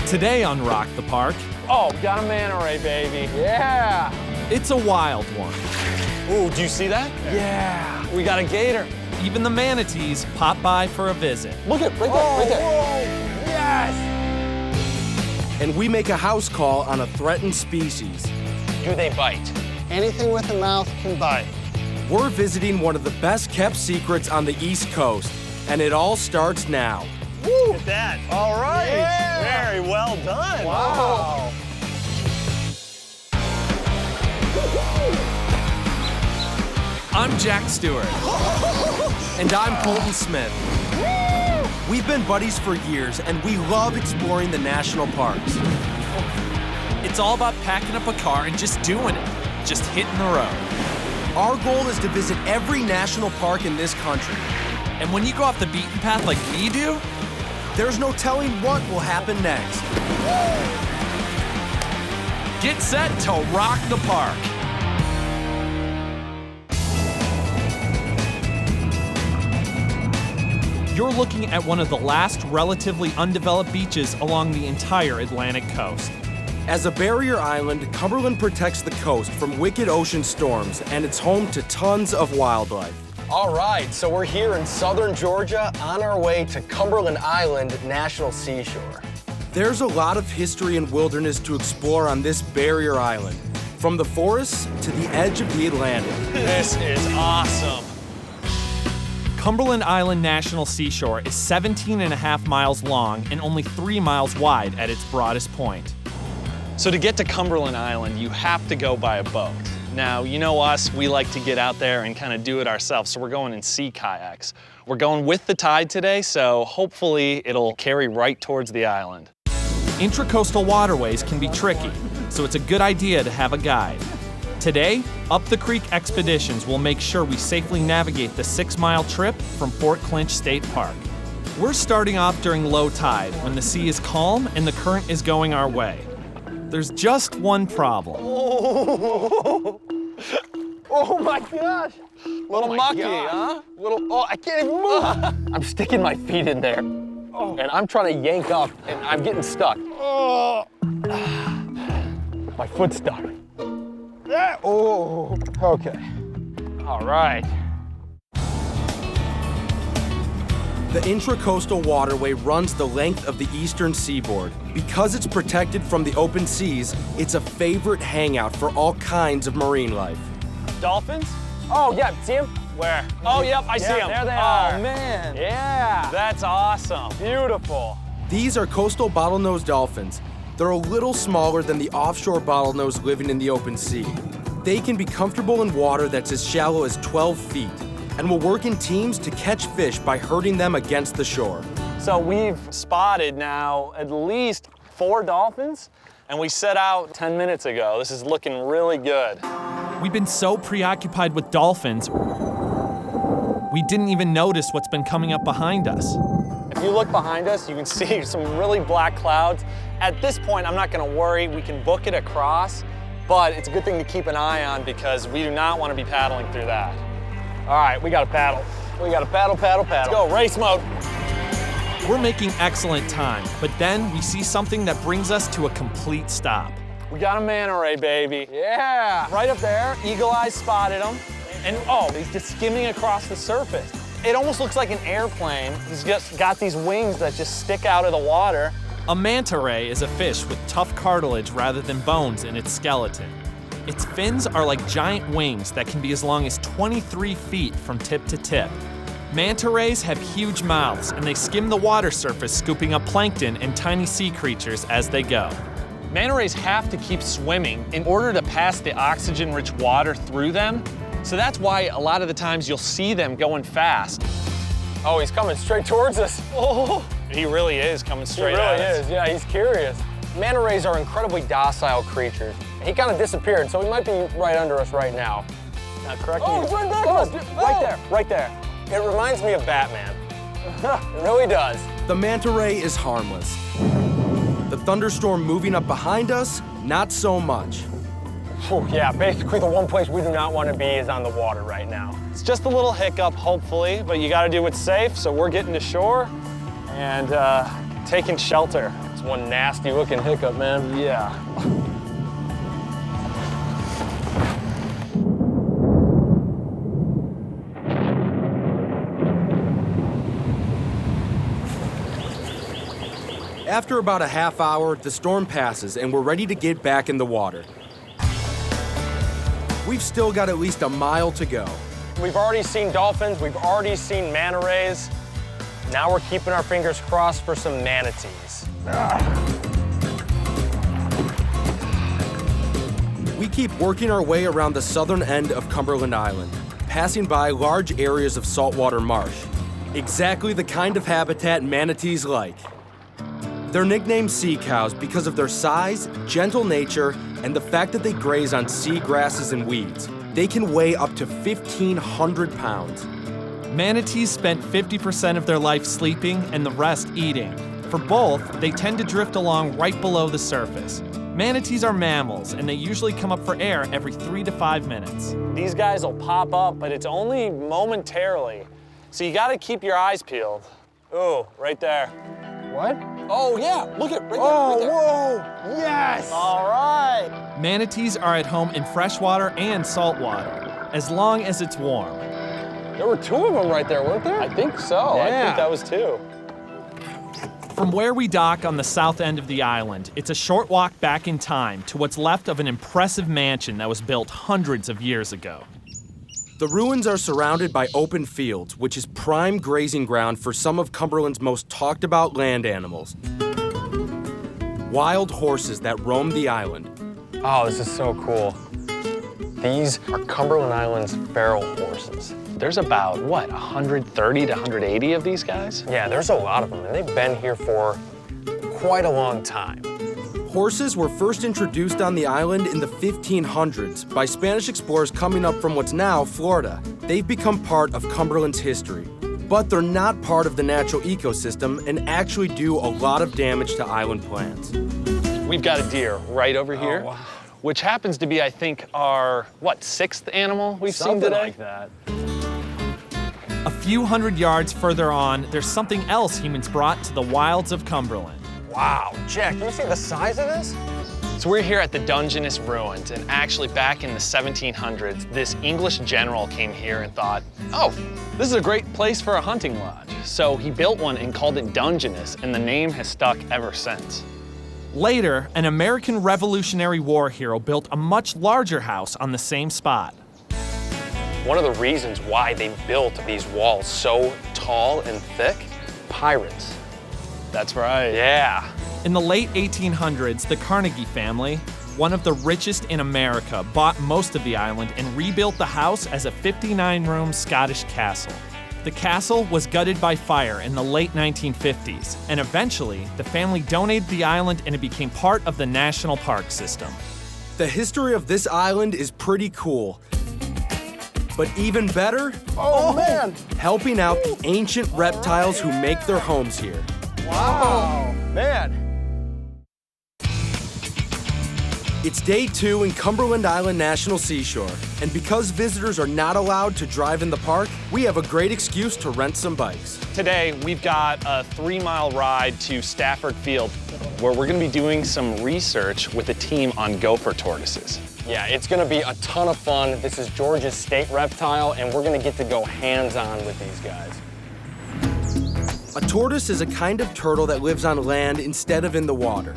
Today on Rock the Park, Oh, we got a manta ray, baby. Yeah. it's a wild one. Ooh, do you see that? Yeah. We got a gator. Even the manatees pop by for a visit. Look at right there, right there. Whoa. Yes. And we make a house call on a threatened species. Do they bite? Anything with a mouth can bite. We're visiting one of the best kept secrets on the East Coast, and it all starts now. Look at that. All right. Yeah. Very well done. Wow. I'm Jack Stewart. And I'm Colton Smith. We've been buddies for years, and we love exploring the national parks. It's all about packing up a car and just doing it, just hitting the road. Our goal is to visit every national park in this country. And when you go off the beaten path like we do, There's no telling what will happen next. get set to rock the park. You're looking at one of the last relatively undeveloped beaches along the entire Atlantic coast. As a barrier island, Cumberland protects the coast from wicked ocean storms, and it's home to tons of wildlife. All right, so we're here in southern Georgia on our way to Cumberland Island National Seashore. There's a lot of history and wilderness to explore on this barrier island, from the forests to the edge of the Atlantic. This is awesome. Cumberland Island National Seashore is 17.5 miles long and only 3 miles wide at its broadest point. So to get to Cumberland Island, you have to go by a boat. Now, you know us, we like to get out there and kind of do it ourselves, so we're going in sea kayaks. We're going with the tide today, so hopefully it'll carry right towards the island. IntraCoastal Waterways can be tricky, so it's a good idea to have a guide. Today, Up the Creek Expeditions will make sure we safely navigate the 6-mile trip from Fort Clinch State Park. We're starting off during low tide, when the sea is calm and the current is going our way. There's just one problem. Oh my gosh! Little mucky, huh? I can't even move! I'm sticking my feet in there, and I'm trying to yank up, and I'm getting stuck. My foot's stuck. Oh, okay. All right. The IntraCoastal Waterway runs the length of the eastern seaboard. Because it's protected from the open seas, it's a favorite hangout for all kinds of marine life. Dolphins? Oh, yeah, see him? Where? Oh, yep, I see them. There they are. Oh, man. Yeah. That's awesome. Beautiful. These are coastal bottlenose dolphins. They're a little smaller than the offshore bottlenose living in the open sea. They can be comfortable in water that's as shallow as 12 feet and will work in teams to catch fish by herding them against the shore. So we've spotted now at least 4 dolphins, and we set out 10 minutes ago. This is looking really good. We've been so preoccupied with dolphins, we didn't even notice what's been coming up behind us. If you look behind us, you can see some really black clouds. At this point, I'm not gonna worry. We can book it across, but it's a good thing to keep an eye on because we do not want to be paddling through that. All right, we got to paddle. We got to paddle, paddle, paddle. Let's go, race mode. We're making excellent time, but then we see something that brings us to a complete stop. We got a manta ray, baby. Yeah. Right up there, Eagle Eyes spotted him. And oh, he's just skimming across the surface. It almost looks like an airplane. He's just got these wings that just stick out of the water. A manta ray is a fish with tough cartilage rather than bones in its skeleton. Its fins are like giant wings that can be as long as 23 feet from tip to tip. Manta rays have huge mouths, and they skim the water surface, scooping up plankton and tiny sea creatures as they go. Manta rays have to keep swimming in order to pass the oxygen-rich water through them. So that's why a lot of the times you'll see them going fast. Oh, he's coming straight towards us. Oh, He really is coming straight he really at us. is. Yeah, he's curious. Manta rays are incredibly docile creatures. He kind of disappeared, so he might be right under us right now. Now, correct me. Oh, he's right back Oh, at us. right there, right there. It reminds me of Batman. It really does. The manta ray is harmless. The thunderstorm moving up behind us, not so much. Whew, yeah, basically the one place we do not want to be is on the water right now. It's just a little hiccup, hopefully, but you gotta do what's safe, so we're getting to shore and taking shelter. It's one nasty looking hiccup, man. Yeah. After about a half hour, the storm passes and we're ready to get back in the water. We've still got at least a mile to go. We've already seen dolphins, we've already seen manta rays. Now we're keeping our fingers crossed for some manatees. We keep working our way around the southern end of Cumberland Island, passing by large areas of saltwater marsh. Exactly the kind of habitat manatees like. They're nicknamed sea cows because of their size, gentle nature, and the fact that they graze on sea grasses and weeds. They can weigh up to 1,500 pounds. Manatees spent 50% of their life sleeping and the rest eating. For both, they tend to drift along right below the surface. Manatees are mammals, and they usually come up for air every 3 to 5 minutes. These guys will pop up, but it's only momentarily. So you gotta keep your eyes peeled. Ooh, right there. What? Oh yeah, look at right there, Oh, right there. whoa! Yes! All right. Manatees are at home in freshwater and saltwater, as long as it's warm. There were 2 of them right there, weren't there? I think so. I Yeah. think that was 2. From where we dock on the south end of the island, it's a short walk back in time to what's left of an impressive mansion that was built hundreds of years ago. The ruins are surrounded by open fields, which is prime grazing ground for some of Cumberland's most talked about land animals. Wild horses that roam the island. Oh, this is so cool. These are Cumberland Island's feral horses. There's about, what, 130 to 180 of these guys? Yeah, there's a lot of them, and they've been here for quite a long time. Horses were first introduced on the island in the 1500s by Spanish explorers coming up from what's now Florida. They've become part of Cumberland's history, but they're not part of the natural ecosystem and actually do a lot of damage to island plants. We've got a deer right over here, wow. which happens to be, I think, our, what, 6th animal we've seen Something today? like that. A few hundred yards further on, there's something else humans brought to the wilds of Cumberland. Wow, Jack, can you see the size of this? So we're here at the Dungeness Ruins, and actually back in the 1700s, this English general came here and thought, oh, this is a great place for a hunting lodge. So he built one and called it Dungeness, and the name has stuck ever since. Later, an American Revolutionary War hero built a much larger house on the same spot. One of the reasons why they built these walls so tall and thick, pirates. That's right. Yeah. In the late 1800s, the Carnegie family, one of the richest in America, bought most of the island and rebuilt the house as a 59-room Scottish castle. The castle was gutted by fire in the late 1950s, and eventually, the family donated the island and it became part of the national park system. The history of this island is pretty cool. But even better, Oh, man. helping out the ancient reptiles who make their homes here. Wow. Man. It's day 2 in Cumberland Island National Seashore, and because visitors are not allowed to drive in the park, we have a great excuse to rent some bikes. Today, we've got a 3-mile ride to Stafford Field, where we're gonna be doing some research with a team on gopher tortoises. Yeah, it's gonna be a ton of fun. This is Georgia's state reptile, and we're gonna get to go hands-on with these guys. A tortoise is a kind of turtle that lives on land instead of in the water.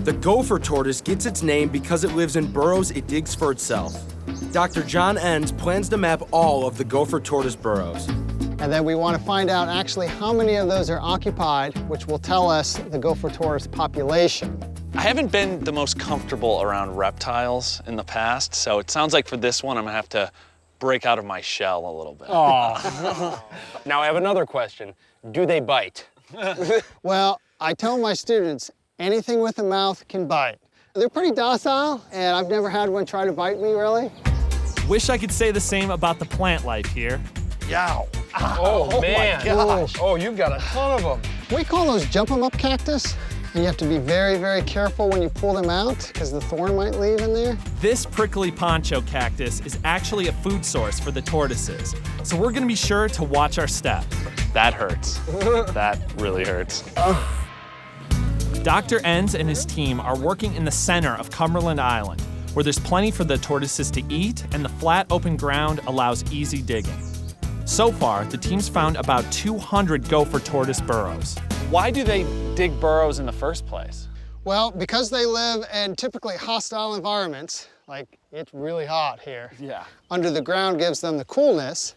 The gopher tortoise gets its name because it lives in burrows it digs for itself. Dr. John Enns plans to map all of the gopher tortoise burrows. And then we want to find out actually how many of those are occupied, which will tell us the gopher tortoise population. I haven't been the most comfortable around reptiles in the past, so it sounds like for this one, I'm gonna have to break out of my shell a little bit. Now I have another question. Do they bite? Well, I tell my students, anything with a mouth can bite. They're pretty docile, and I've never had one try to bite me, really. Wish I could say the same about the plant life here. Yow. Oh, man. my gosh. Oh, you've got a ton of them. We call those jump 'em up cactus, and you have to be very, very careful when you pull them out, because the thorn might leave in there. This prickly poncho cactus is actually a food source for the tortoises, so we're gonna be sure to watch our step. That hurts. That really hurts. Dr. Enns and his team are working in the center of Cumberland Island, where there's plenty for the tortoises to eat and the flat open ground allows easy digging. So far, the team's found about 200 gopher tortoise burrows. Why do they dig burrows in the first place? Well, because they live in typically hostile environments, like it's really hot here. Yeah. Under the ground gives them the coolness,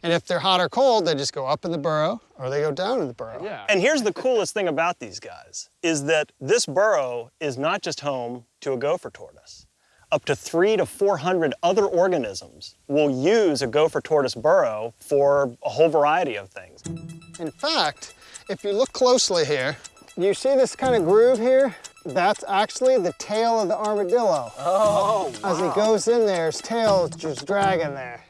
and if they're hot or cold, they just go up in the burrow or they go down in the burrow. Yeah. And here's the coolest thing about these guys, is that this burrow is not just home to a gopher tortoise. Up to 300 to 400 other organisms will use a gopher tortoise burrow for a whole variety of things. In fact, if you look closely here, you see this kind of groove here? That's actually the tail of the armadillo. Oh, wow. As he goes in there, his tail is just dragging there.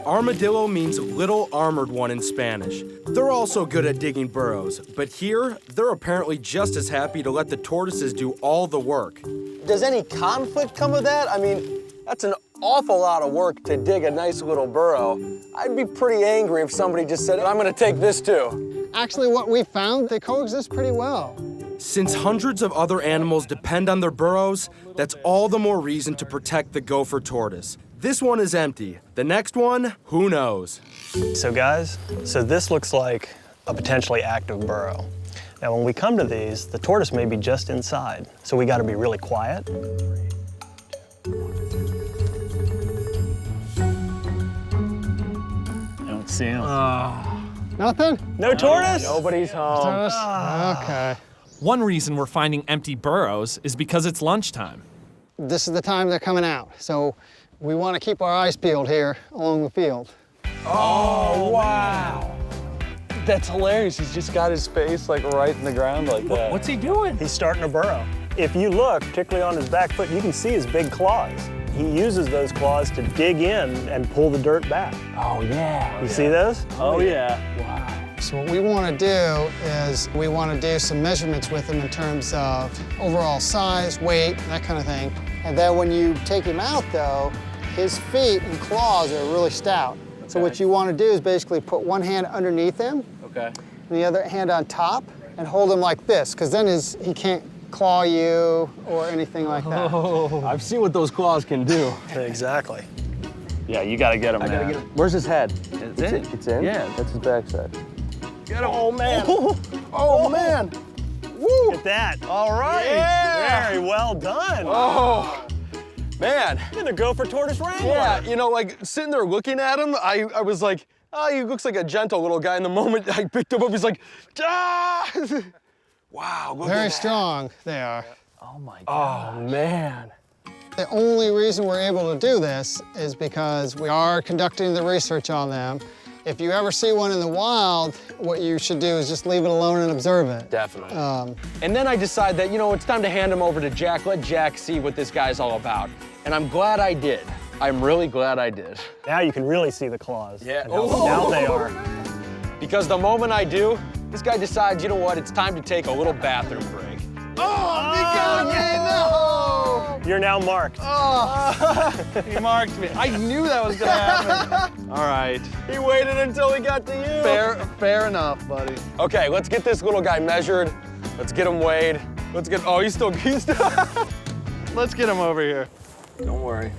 Armadillo means little armored one in Spanish. They're also good at digging burrows, but here, they're apparently just as happy to let the tortoises do all the work. Does any conflict come of that? I mean, that's an awful lot of work to dig a nice little burrow. I'd be pretty angry if somebody just said, I'm gonna take this too. Actually, what we found, they coexist pretty well. Since hundreds of other animals depend on their burrows, that's all the more reason to protect the gopher tortoise. This one is empty. The next one, who knows? So guys, this looks like a potentially active burrow. Now when we come to these, the tortoise may be just inside, so we gotta be really quiet. I don't see him. Nothing? No tortoise? Nobody's home. Tortoise? Okay. One reason we're finding empty burrows is because it's lunchtime. This is the time they're coming out, so we want to keep our eyes peeled here along the field. Oh, wow. That's hilarious. He's just got his face like right in the ground like that. What's he doing? He's starting to burrow. If you look, particularly on his back foot, you can see his big claws. He uses those claws to dig in and pull the dirt back. Oh, yeah. You see those? Oh, yeah. Wow. So what we want to do is we want to do some measurements with him in terms of overall size, weight, that kind of thing. And then when you take him out though, his feet and claws are really stout. Okay. So what you want to do is basically put one hand underneath him, Okay. and the other hand on top, and hold him like this, because then he can't claw you or anything like that. Oh, I've seen what those claws can do. Exactly. Yeah, you gotta get him, man. Where's his head? It's in. It's in? Yeah. That's his backside. Get him. Oh, man. Oh, man. Woo. Look at that. All right. Yeah. Very well done. Oh, man. You're the gopher tortoise wrangler. Yeah, you know, like sitting there looking at him, I was like, oh, he looks like a gentle little guy. And the moment I picked him up, he's like, ah! Wow, look at Very that. strong they are. Oh my God. Oh, man. The only reason we're able to do this is because we are conducting the research on them. If you ever see one in the wild, what you should do is just leave it alone and observe it. Definitely. And then I decide that, you know, it's time to hand him over to Jack. Let Jack see what this guy's all about. And I'm glad I did. I'm really glad I did. Now you can really see the claws. Yeah. And now they are. Because the moment I do, this guy decides, you know what, it's time to take a little bathroom break. You're now marked. He marked me. I knew that was gonna happen. All right. He waited until he got to you. Fair enough, buddy. Okay, let's get this little guy measured. Let's get him weighed. Oh, he's still. Let's get him over here. Don't worry.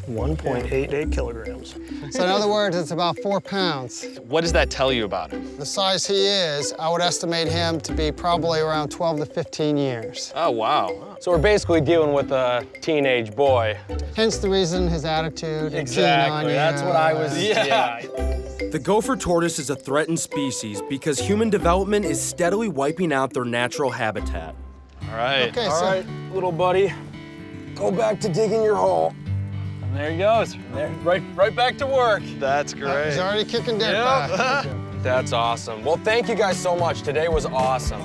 1.88 kilograms. So in other words, it's about 4 pounds. What does that tell you about him? The size he is, I would estimate him to be probably around 12 to 15 years. Oh, wow. So we're basically dealing with a teenage boy. Hence the reason his attitude. and keen on you. That's what I was. Yeah. The gopher tortoise is a threatened species because human development is steadily wiping out their natural habitat. All right. Okay, All so right, little buddy, go back to digging your hole. And there he goes. There, right back to work. That's he's great. already kicking dirt back. That's awesome. Well, thank you guys so much. Today was awesome.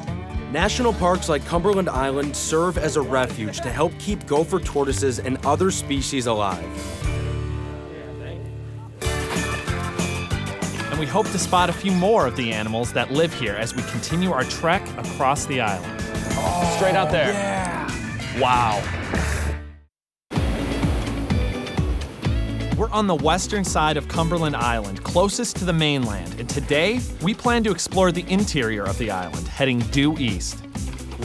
National parks like Cumberland Island serve as a refuge to help keep gopher tortoises and other species alive. And we hope to spot a few more of the animals that live here as we continue our trek across the island. Straight out there. Wow. We're on the western side of Cumberland Island, closest to the mainland, and today we plan to explore the interior of the island, heading due east.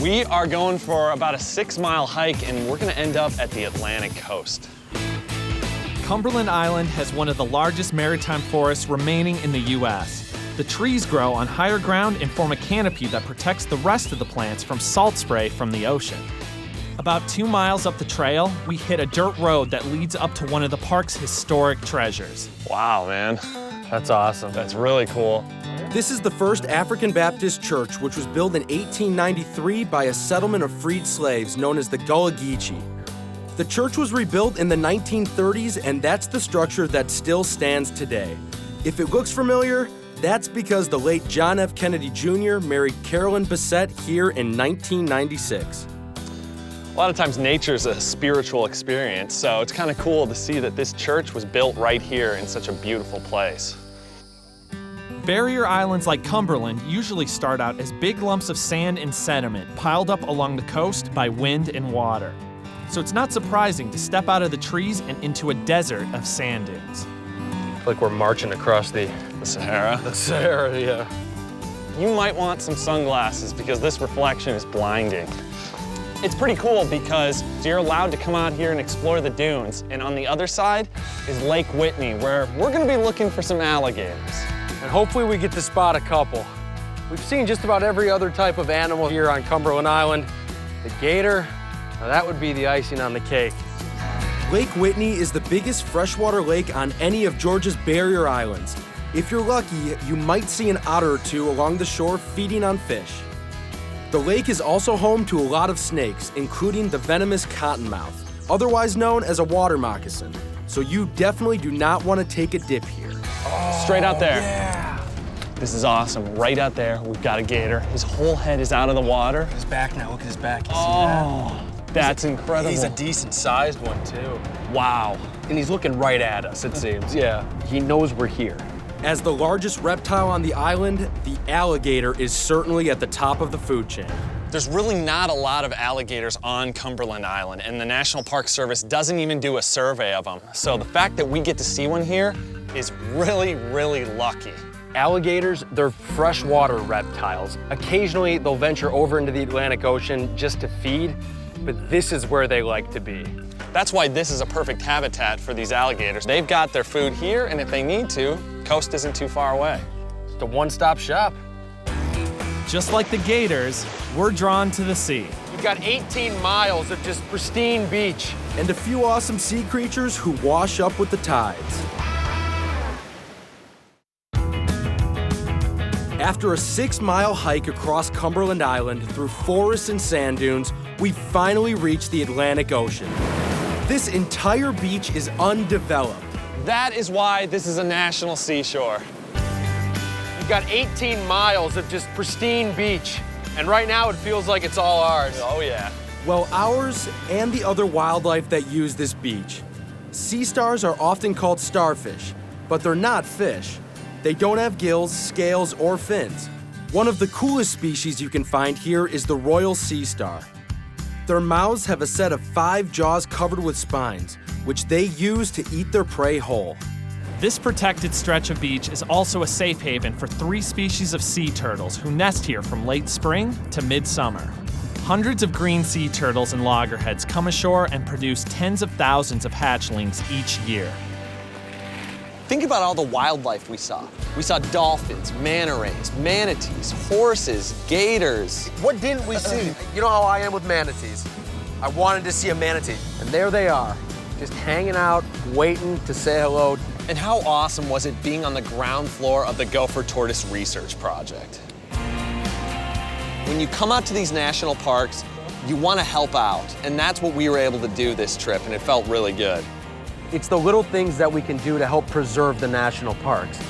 We are going for about a 6-mile hike, and we're gonna end up at the Atlantic coast. Cumberland Island has one of the largest maritime forests remaining in the U.S. The trees grow on higher ground and form a canopy that protects the rest of the plants from salt spray from the ocean. About 2 miles up the trail, we hit a dirt road that leads up to one of the park's historic treasures. Wow, man. That's awesome. That's really cool. This is the first African Baptist church, which was built in 1893 by a settlement of freed slaves known as the Gullah Geechee. The church was rebuilt in the 1930s, and that's the structure that still stands today. If it looks familiar, that's because the late John F. Kennedy Jr. married Carolyn Bassett here in 1996. A lot of times nature's a spiritual experience, so it's kind of cool to see that this church was built right here in such a beautiful place. Barrier islands like Cumberland usually start out as big lumps of sand and sediment piled up along the coast by wind and water. So it's not surprising to step out of the trees and into a desert of sand dunes. Like we're marching across the Sahara. Sahara, yeah. You might want some sunglasses because this reflection is blinding. It's pretty cool because you're allowed to come out here and explore the dunes, and on the other side is Lake Whitney, where we're gonna be looking for some alligators. And hopefully we get to spot a couple. We've seen just about every other type of animal here on Cumberland Island. The gator, now that would be the icing on the cake. Lake Whitney is the biggest freshwater lake on any of Georgia's barrier islands. If you're lucky, you might see an otter or two along the shore feeding on fish. The lake is also home to a lot of snakes, including the venomous cottonmouth, otherwise known as a water moccasin. So you definitely do not want to take a dip here. Straight out there. Yeah. This is awesome. Right out there, we've got a gator. His whole head is out of the water. His back now, look at his back. You Oh, that's incredible. He's a decent sized one too. Wow. And he's looking right at us, it seems. Yeah. He knows we're here. As the largest reptile on the island, the alligator is certainly at the top of the food chain. There's really not a lot of alligators on Cumberland Island, and the National Park Service doesn't even do a survey of them. So the fact that we get to see one here is really, really lucky. Alligators, they're freshwater reptiles. Occasionally, they'll venture over into the Atlantic Ocean just to feed, but this is where they like to be. That's why this is a perfect habitat for these alligators. They've got their food here, and if they need to, coast isn't too far away. It's a one-stop shop. Just like the gators, we're drawn to the sea. We've got 18 miles of just pristine beach. And a few awesome sea creatures who wash up with the tides. After a 6-mile hike across Cumberland Island through forests and sand dunes, we finally reached the Atlantic Ocean. This entire beach is undeveloped. That is why this is a national seashore. We've got 18 miles of just pristine beach. And right now it feels like it's all ours. Oh yeah. Well, ours and the other wildlife that use this beach. Sea stars are often called starfish, but they're not fish. They don't have gills, scales, or fins. One of the coolest species you can find here is the royal sea star. Their mouths have a set of 5 jaws covered with spines, which they use to eat their prey whole. This protected stretch of beach is also a safe haven for 3 species of sea turtles who nest here from late spring to midsummer. Hundreds of green sea turtles and loggerheads come ashore and produce tens of thousands of hatchlings each year. Think about all the wildlife we saw. We saw dolphins, manta rays, manatees, horses, gators. What didn't we see? You know how I am with manatees. I wanted to see a manatee. And there they are, just hanging out, waiting to say hello. And how awesome was it being on the ground floor of the Gopher Tortoise Research Project? When you come out to these national parks, you want to help out. And that's what we were able to do this trip, and it felt really good. It's the little things that we can do to help preserve the national parks.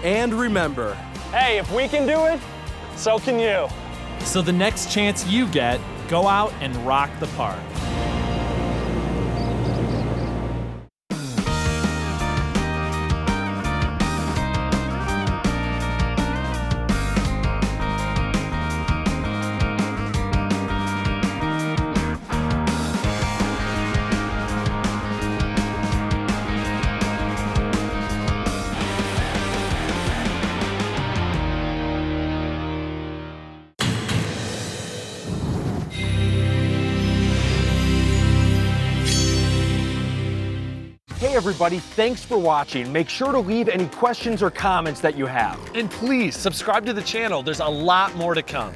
And remember, Hey, if we can do it, so can you. So the next chance you get, go out and rock the park. Hey everybody, thanks for watching. Make sure to leave any questions or comments that you have. And please subscribe to the channel. There's a lot more to come.